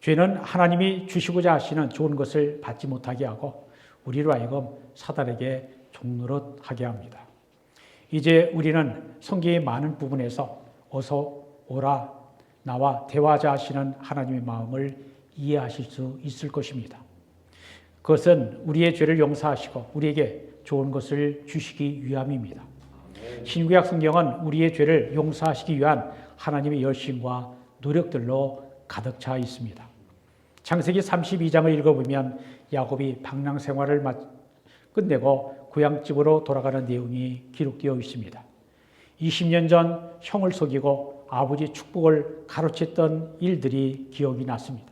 [SPEAKER 1] 죄는 하나님이 주시고자 하시는 좋은 것을 받지 못하게 하고 우리로 하여금 사단에게 종노릇하게 합니다. 이제 우리는 성경의 많은 부분에서 어서 오라 나와 대화하자 하시는 하나님의 마음을 이해하실 수 있을 것입니다. 그것은 우리의 죄를 용서하시고 우리에게 좋은 것을 주시기 위함입니다. 신구약 성경은 우리의 죄를 용서하시기 위한 하나님의 열심과 노력들로 가득 차 있습니다. 창세기 32장을 읽어보면 야곱이 방랑 생활을 끝내고 고향집으로 돌아가는 내용이 기록되어 있습니다. 20년 전 형을 속이고 아버지 축복을 가로챘던 일들이 기억이 났습니다.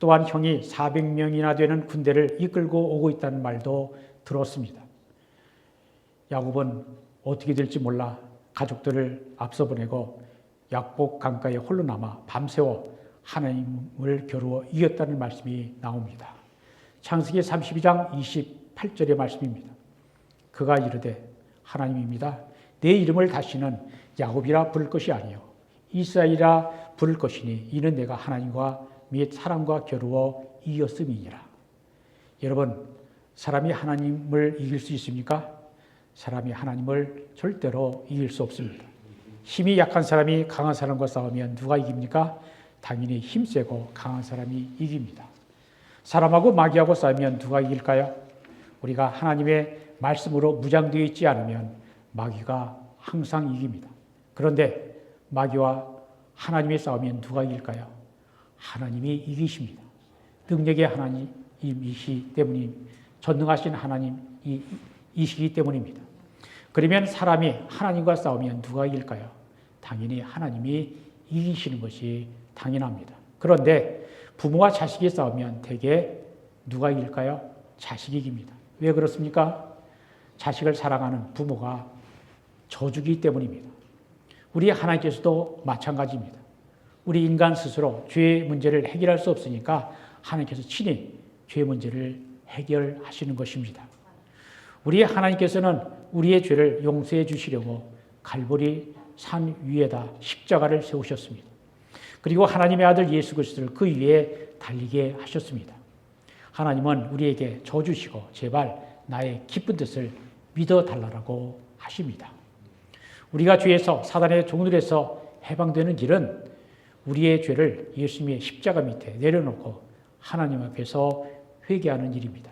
[SPEAKER 1] 또한 형이 400명이나 되는 군대를 이끌고 오고 있다는 말도 들었습니다. 야곱은 어떻게 될지 몰라 가족들을 앞서 보내고 약복 강가에 홀로 남아 밤새워 하나님을 겨루어 이겼다는 말씀이 나옵니다. 창세기 32장 28절의 말씀입니다. 그가 이르되 하나님입니다. 내 이름을 다시는 야곱이라 부를 것이 아니요 이스라엘이라 부를 것이니 이는 내가 하나님과 및 사람과 겨루어 이겼음이니라. 여러분, 사람이 하나님을 이길 수 있습니까? 사람이 하나님을 절대로 이길 수 없습니다. 힘이 약한 사람이 강한 사람과 싸우면 누가 이깁니까? 당연히 힘세고 강한 사람이 이깁니다. 사람하고 마귀하고 싸우면 누가 이길까요? 우리가 하나님의 말씀으로 무장되어 있지 않으면 마귀가 항상 이깁니다. 그런데 마귀와 하나님의 싸우면 누가 이길까요? 하나님이 이기십니다. 능력의 하나님이시기 때문에 전능하신 하나님이시기 때문입니다. 그러면 사람이 하나님과 싸우면 누가 이길까요? 당연히 하나님이 이기시는 것이 당연합니다. 그런데 부모와 자식이 싸우면 대개 누가 이길까요? 자식이 이깁니다. 왜 그렇습니까? 자식을 사랑하는 부모가 저주기 때문입니다. 우리 하나님께서도 마찬가지입니다. 우리 인간 스스로 죄의 문제를 해결할 수 없으니까 하나님께서 친히 죄 문제를 해결하시는 것입니다. 우리 하나님께서는 우리의 죄를 용서해 주시려고 갈보리 산 위에다 십자가를 세우셨습니다. 그리고 하나님의 아들 예수 그리스도를 그 위에 달리게 하셨습니다. 하나님은 우리에게 줘 주시고 제발 나의 기쁜 뜻을 믿어 달라고 하십니다. 우리가 죄에서 사단의 종들에서 해방되는 길은 우리의 죄를 예수님의 십자가 밑에 내려놓고 하나님 앞에서 회개하는 일입니다.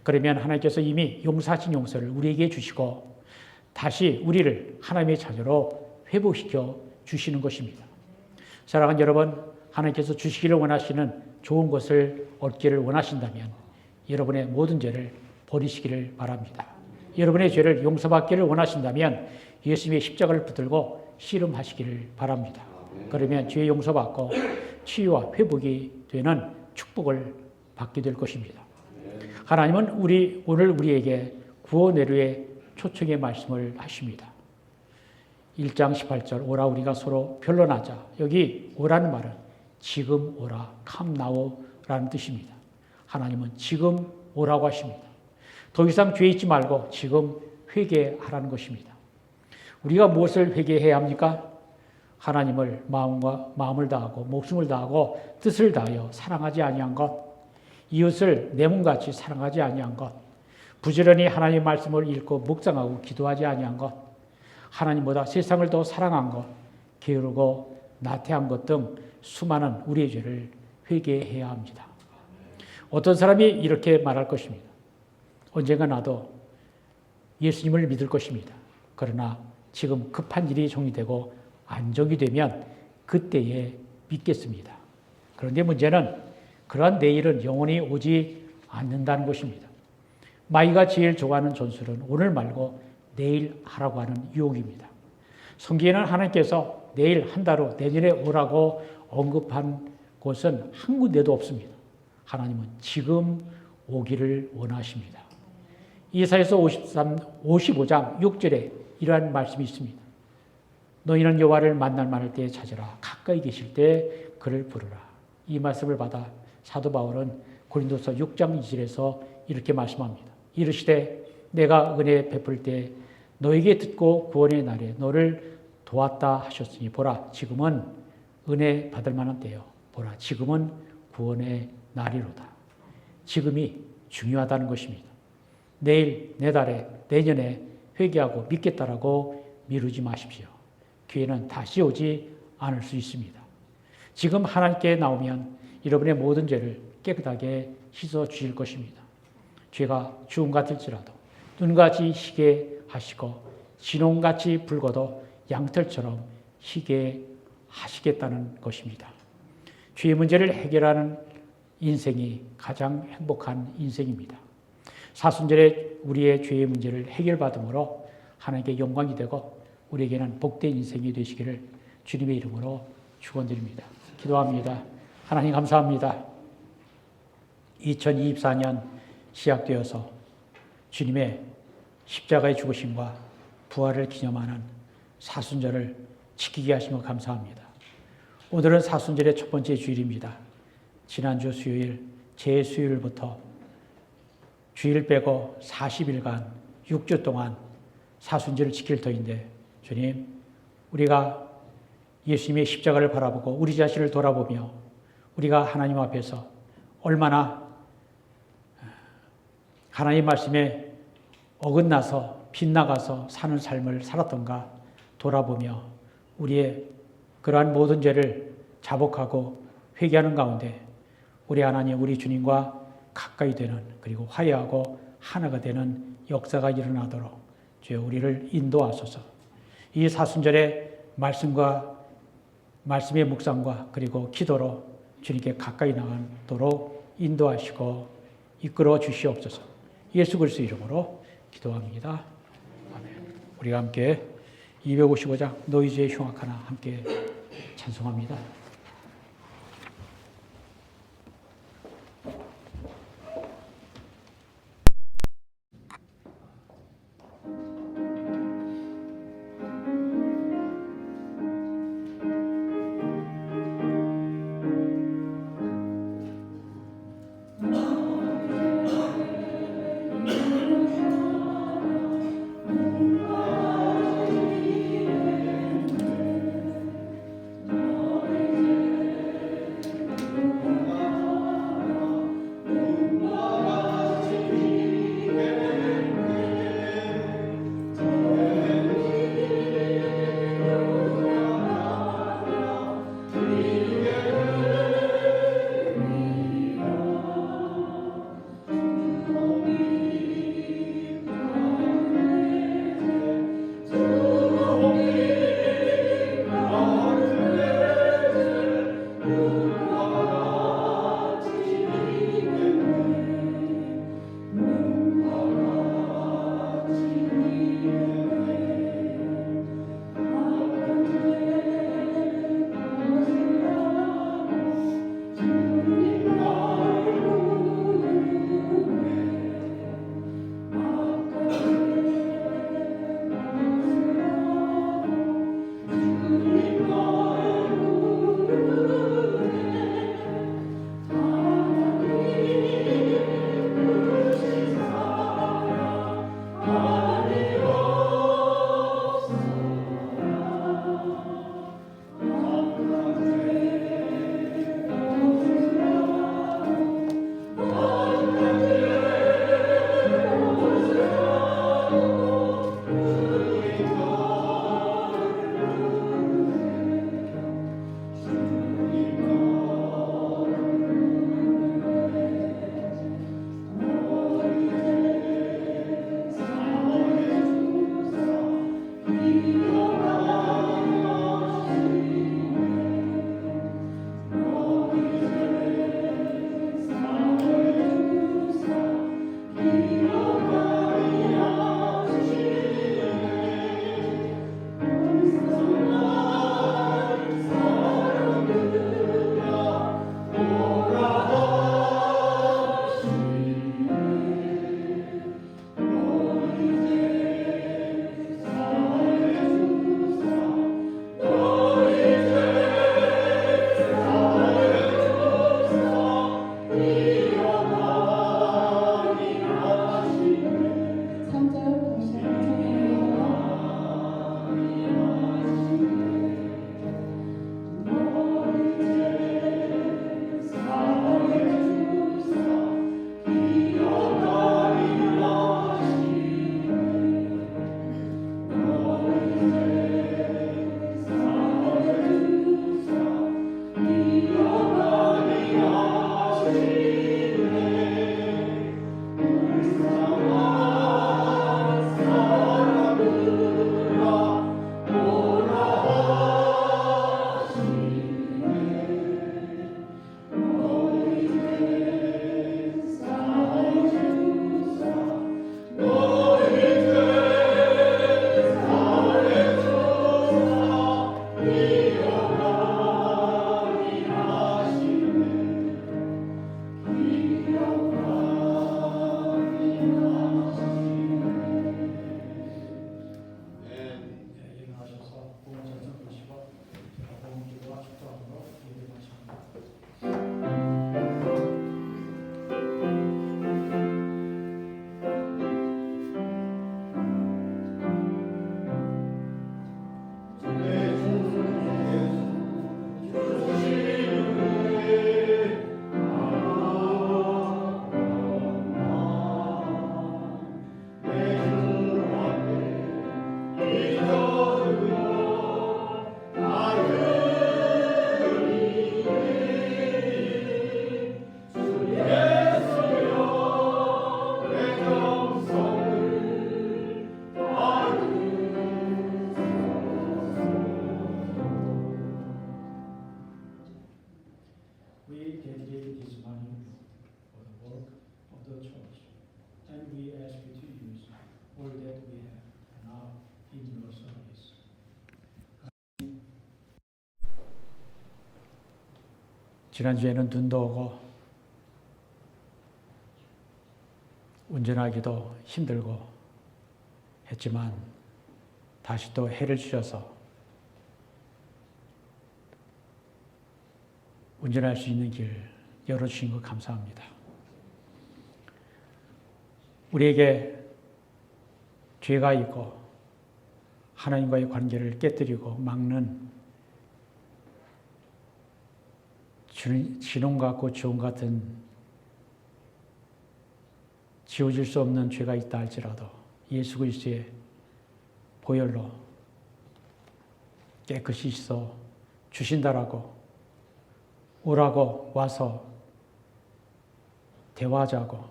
[SPEAKER 1] 그러면 하나님께서 이미 용서하신 용서를 우리에게 주시고 다시 우리를 하나님의 자녀로 회복시켜 주시는 것입니다. 사랑하는 여러분, 하나님께서 주시기를 원하시는 좋은 것을 얻기를 원하신다면 여러분의 모든 죄를 버리시기를 바랍니다. 여러분의 죄를 용서받기를 원하신다면 예수님의 십자가를 붙들고 씨름하시기를 바랍니다. 그러면 죄 용서받고 치유와 회복이 되는 축복을 받게 될 것입니다. 하나님은 오늘 우리에게 구원의뢰의 초청의 말씀을 하십니다. 1장 18절 오라 우리가 서로 변론하자. 여기 오라는 말은 지금 오라, come now라는 뜻입니다. 하나님은 지금 오라고 하십니다. 더 이상 죄 잊지 말고 지금 회개하라는 것입니다. 우리가 무엇을 회개해야 합니까? 하나님을 마음을 다하고 목숨을 다하고 뜻을 다하여 사랑하지 아니한 것, 이웃을 내 몸같이 사랑하지 아니한 것, 부지런히 하나님의 말씀을 읽고 묵상하고 기도하지 아니한 것, 하나님보다 세상을 더 사랑한 것, 게으르고 나태한 것 등 수많은 우리의 죄를 회개해야 합니다. 어떤 사람이 이렇게 말할 것입니다. 언젠가 나도 예수님을 믿을 것입니다. 그러나 지금 급한 일이 정리되고 안정이 되면 그때에 믿겠습니다. 그런데 문제는 그러한 내일은 영원히 오지 않는다는 것입니다. 마이가 제일 좋아하는 전술은 오늘 말고 내일 하라고 하는 유혹입니다. 성경에는 하나님께서 내일 한 달 후 내년에 오라고 언급한 곳은 한 군데도 없습니다. 하나님은 지금 오기를 원하십니다. 이사야서 55장 6절에 이러한 말씀이 있습니다. 너희는 여호와를 만날 때에 찾으라. 가까이 계실 때 그를 부르라. 이 말씀을 받아 사도 바울은 고린도서 6장 2절에서 이렇게 말씀합니다. 이르시되 내가 은혜 베풀 때 너에게 듣고 구원의 날에 너를 도왔다 하셨으니 보라 지금은 은혜 받을 만한 때요. 보라 지금은 구원의 날이로다. 지금이 중요하다는 것입니다. 내일, 내달에, 내년에 회개하고 믿겠다라고 미루지 마십시오. 기회는 다시 오지 않을 수 있습니다. 지금 하나님께 나오면 여러분의 모든 죄를 깨끗하게 씻어 주실 것입니다. 죄가 주홍 같을지라도 눈같이 희게 하시고 진홍같이 붉어도 양털처럼 희게 하시겠다는 것입니다. 죄의 문제를 해결하는 인생이 가장 행복한 인생입니다. 사순절에 우리의 죄의 문제를 해결받음으로 하나님께 영광이 되고 우리에게는 복된 인생이 되시기를 주님의 이름으로 축원드립니다. 기도합니다. 하나님 감사합니다. 2024년 시작되어서 주님의 십자가의 죽으심과 부활을 기념하는 사순절을 지키게 하신 것 감사합니다. 오늘은 사순절의 첫 번째 주일입니다. 지난주 수요일, 제수요일부터 주일 빼고 40일간 6주 동안 사순절을 지킬 터인데 주님, 우리가 예수님의 십자가를 바라보고 우리 자신을 돌아보며 우리가 하나님 앞에서 얼마나 하나님 말씀에 어긋나서 빗나가서 사는 삶을 살았던가 돌아보며 우리의 그러한 모든 죄를 자복하고 회개하는 가운데 우리 하나님, 우리 주님과 가까이 되는 그리고 화해하고 하나가 되는 역사가 일어나도록 주여 우리를 인도하소서. 이 사순절의 말씀의 묵상과 그리고 기도로 주님께 가까이 나가도록 인도하시고 이끌어 주시옵소서. 예수 그리스도 이름으로 기도합니다. 아멘. 우리가 함께 255장 너희 죄의 흉악하나 함께 찬송합니다. 지난주에는 눈도 오고 운전하기도 힘들고 했지만 다시 또 해를 주셔서 운전할 수 있는 길 열어주신 것 감사합니다. 우리에게 죄가 있고 하나님과의 관계를 깨뜨리고 막는 진홍 같고 지홍 같은 지워질 수 없는 죄가 있다 할지라도 예수 그리스도의 보혈로 깨끗이 씻어 주신다라고 오라고 와서 대화하자고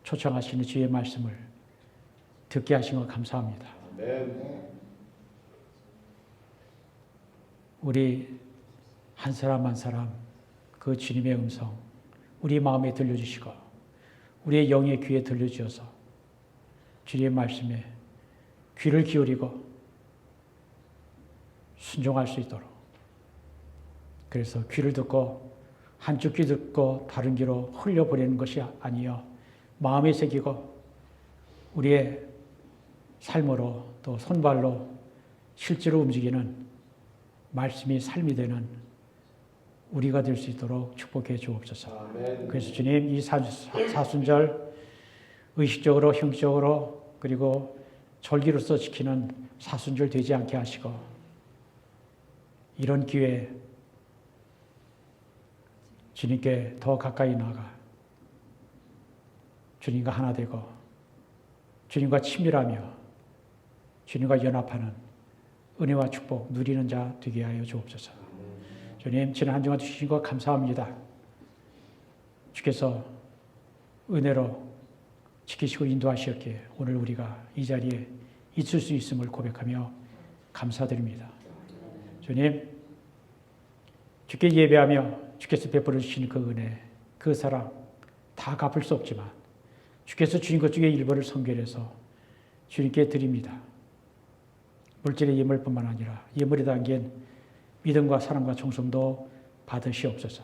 [SPEAKER 1] 초청하시는 주의 말씀을 듣게 하신 것 감사합니다. 우리 한 사람 한 사람 그 주님의 음성 우리 마음에 들려주시고 우리의 영의 귀에 들려주셔서 주님의 말씀에 귀를 기울이고 순종할 수 있도록 그래서 귀를 듣고 한쪽 귀 듣고 다른 귀로 흘려보내는 것이 아니요 마음에 새기고 우리의 삶으로 또 손발로 실제로 움직이는 말씀이 삶이 되는 우리가 될 수 있도록 축복해 주옵소서. 그래서 주님 이 사순절 의식적으로 형식적으로 그리고 절기로서 지키는 사순절 되지 않게 하시고 이런 기회에 주님께 더 가까이 나가 주님과 하나 되고 주님과 친밀하며 주님과 연합하는 은혜와 축복 누리는 자 되게 하여 주옵소서. 주님 지난 한 주간 주신 것 감사합니다. 주께서 은혜로 지키시고 인도하시었기에 오늘 우리가 이 자리에 있을 수 있음을 고백하며 감사드립니다. 주님 주께 예배하며 주께서 베풀어 주시는 그 은혜 그 사랑 다 갚을 수 없지만 주께서 주신 것 중에 일부를 선별해서 주님께 드립니다. 물질의 예물뿐만 아니라 예물에 담긴 믿음과 사랑과 정성도 받으시옵소서.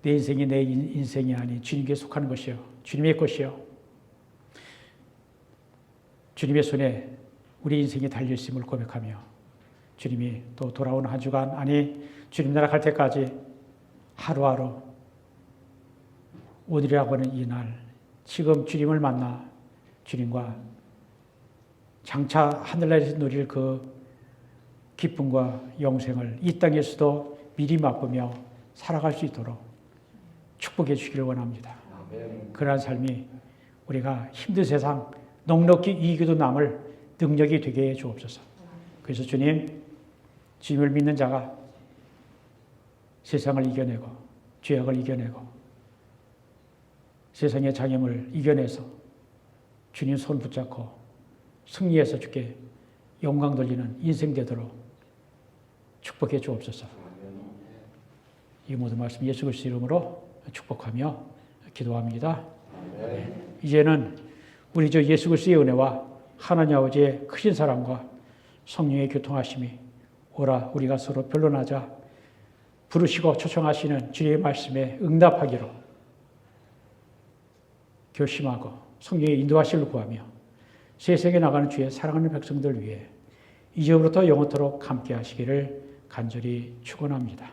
[SPEAKER 1] 내 인생이 내 인생이 아닌 주님께 속하는 것이요 주님의 것이요 주님의 손에 우리 인생이 달려있음을 고백하며 주님이 또 돌아오는 한 주간 아니 주님 나라 갈 때까지 하루하루 오늘이라고 하는 이 날 지금 주님을 만나 주님과 장차 하늘나라에서 누릴 그 기쁨과 영생을 이 땅에서도 미리 맛보며 살아갈 수 있도록 축복해 주시기를 원합니다. 그러한 삶이 우리가 힘든 세상 넉넉히 이기도 남을 능력이 되게 해 주옵소서. 그래서 주님을 믿는 자가 세상을 이겨내고 죄악을 이겨내고 세상의 장애물을 이겨내서 주님 손 붙잡고 승리해서 주께 영광 돌리는 인생 되도록 축복해 주옵소서. 이 모든 말씀 예수 그리스도 이름으로 축복하며 기도합니다. 이제는 우리 주 예수 그리스도의 은혜와 하나님 아버지의 크신 사랑과 성령의 교통하심이 오라 우리가 서로 변론하자 부르시고 초청하시는 주의 말씀에 응답하기로 결심하고 성령의 인도하심을 구하며 세상에 나가는 주의 사랑하는 백성들 위해 이제부터 영원토록 함께 하시기를 간절히 축원합니다.